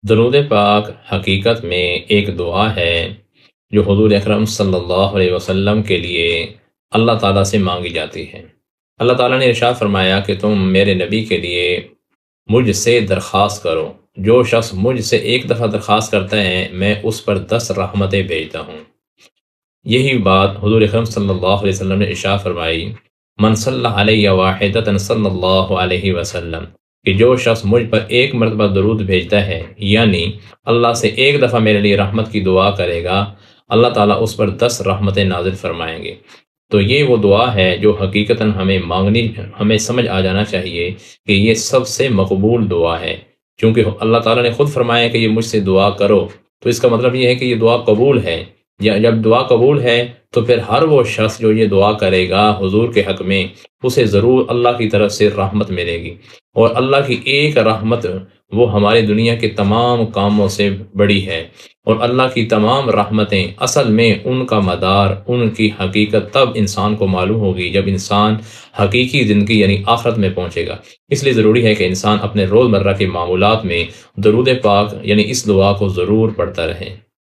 درود پاک حقیقت میں ایک دعا ہے جو حضور اکرم صلی اللہ علیہ وسلم کے لیے اللہ تعالیٰ سے مانگی جاتی ہے۔ اللہ تعالیٰ نے ارشاد فرمایا کہ تم میرے نبی کے لیے مجھ سے درخواست کرو، جو شخص مجھ سے ایک دفعہ درخواست کرتا ہے میں اس پر 10 رحمتیں بھیجتا ہوں۔ یہی بات حضور اکرم صلی اللہ علیہ وسلم نے ارشاد فرمائی، من صلی علیہ واحدۃ صلی اللہ علیہ وسلم، کہ جو شخص مجھ پر ایک مرتبہ درود بھیجتا ہے، یعنی اللہ سے ایک دفعہ میرے لیے رحمت کی دعا کرے گا، اللہ تعالیٰ اس پر 10 رحمتیں نازل فرمائیں گے۔ تو یہ وہ دعا ہے جو حقیقتاً ہمیں سمجھ آ جانا چاہیے کہ یہ سب سے مقبول دعا ہے، کیونکہ اللہ تعالیٰ نے خود فرمایا کہ یہ مجھ سے دعا کرو، تو اس کا مطلب یہ ہے کہ یہ دعا قبول ہے۔ یا جب دعا قبول ہے تو پھر ہر وہ شخص جو یہ دعا کرے گا حضور کے حق میں، اسے ضرور اللہ کی طرف سے رحمت ملے گی، اور اللہ کی ایک رحمت وہ ہماری دنیا کے تمام کاموں سے بڑی ہے، اور اللہ کی تمام رحمتیں اصل میں ان کا مدار، ان کی حقیقت تب انسان کو معلوم ہوگی جب انسان حقیقی زندگی یعنی آخرت میں پہنچے گا۔ اس لیے ضروری ہے کہ انسان اپنے روزمرہ کے معمولات میں درود پاک یعنی اس دعا کو ضرور پڑھتا رہے۔